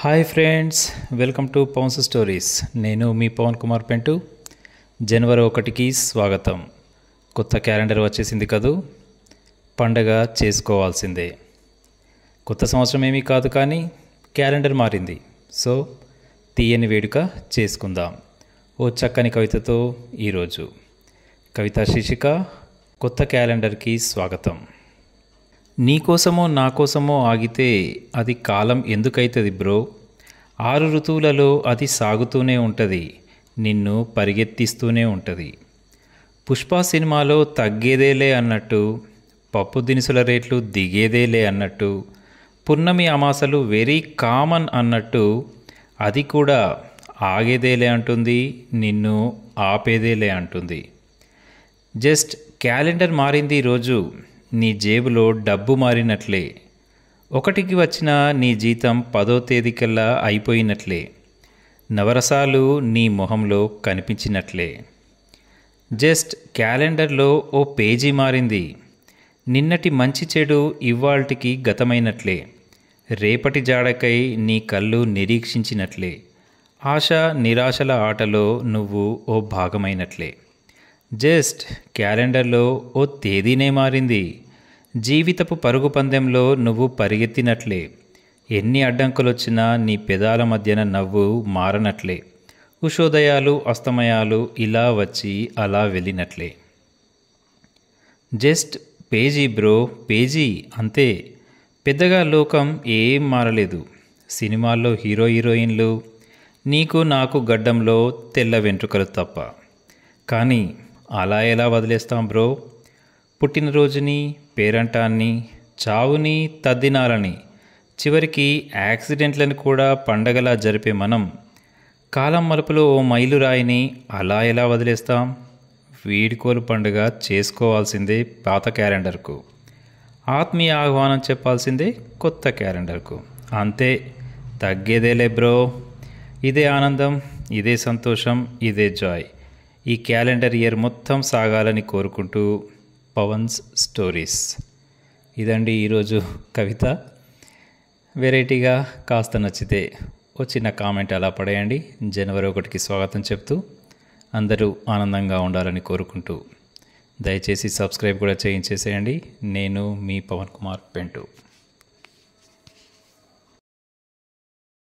Hi friends, welcome to Pavan's stories. నేను మీ పవన్ కుమార్ పెంటు. జనవరి 1కి స్వాగతం. కొత్త క్యాలెండర్ వచ్చేసింది కదూ, పండగ చేసుకోవాల్సిందే. కొత్త సంవత్సరం ఏమీ కాదు, కానీ క్యాలెండర్ మారింది. సో తీయని వేడుక చేసుకుందాం. ఓ చక్కని కవితతో ఈరోజు కవిత శీర్షిక కొత్త క్యాలెండర్కి స్వాగతం. నీకోసమో నాకోసమో ఆగితే అది కాలం ఎందుకైతుంది బ్రో? 6 ఋతువులలో అది సాగుతూనే ఉంటుంది, నిన్ను పరిగెత్తిస్తూనే ఉంటుంది. పుష్ప సినిమాలో తగ్గేదేలే అన్నట్టు, పప్పు దినుసుల రేట్లు దిగేదేలే అన్నట్టు, పున్నమి అమాసలు వెరీ కామన్ అన్నట్టు, అది కూడా ఆగేదేలే అంటుంది, నిన్ను ఆపేదేలే అంటుంది. జస్ట్ క్యాలెండర్ మారింది ఈరోజు, నీ జేబులో డబ్బు మారినట్లే. 1కి వచ్చిన నీ జీతం 10వ తేదీకల్లా అయిపోయినట్లే. నవరసాలు నీ మొహంలో కనిపించినట్లే. జస్ట్ క్యాలెండర్లో ఓ పేజీ మారింది, నిన్నటి మంచి చెడు ఇవాల్టికి గతమైనట్లే. రేపటి జాడకై నీ కళ్ళు నిరీక్షించినట్లే. ఆశ నిరాశల ఆటలో నువ్వు ఓ భాగమైనట్లే. జస్ట్ క్యాలెండర్లో ఓ తేదీనే మారింది, జీవితపు పరుగు పందెంలో నువ్వు పరిగెత్తినట్లే. ఎన్ని అడ్డంకులొచ్చినా నీ పెదాల మధ్యన నవ్వు మారనట్లే. ఉషోదయాలు అస్తమయాలు ఇలా వచ్చి అలా వెళ్ళినట్లే. జస్ట్ పేజీ బ్రో, పేజీ అంతే. పెద్దగా లోకం ఏం మారలేదు. సినిమాల్లో హీరో హీరోయిన్లు, నీకు నాకు గడ్డంలో తెల్ల వెంట్రుకలు తప్ప. కానీ అలా ఎలా వదిలేస్తాం బ్రో? పుట్టినరోజుని, పేరంటాన్ని, చావుని, తద్దినాలని, చివరికి యాక్సిడెంట్లను కూడా పండగలా జరిపే మనం కాలం మలుపులో ఓ మైలురాయిని అలా ఎలా వదిలేస్తాం? వీడ్కోలు పండుగ చేసుకోవాల్సిందే పాత క్యాలెండర్కు, ఆత్మీయ ఆహ్వానం చెప్పాల్సిందే కొత్త క్యాలెండర్కు. అంతే, తగ్గేదేలే బ్రో. ఇదే ఆనందం, ఇదే సంతోషం, ఇదే జాయ్. ఈ క్యాలెండర్ ఇయర్ మొత్తం సాగాలని కోరుకుంటూ పవన్స్ స్టోరీస్. ఇదండి ఈరోజు కవిత. వెరైటీగా కాస్త నచ్చితే ఓ చిన్న కామెంట్ అలా పడేయండి. జనవరి 1కి స్వాగతం చెప్తూ అందరూ ఆనందంగా ఉండాలని కోరుకుంటూ దయచేసి సబ్స్క్రైబ్ కూడా చేయించేసేయండి. నేను మీ పవన్ కుమార్ పెంటు.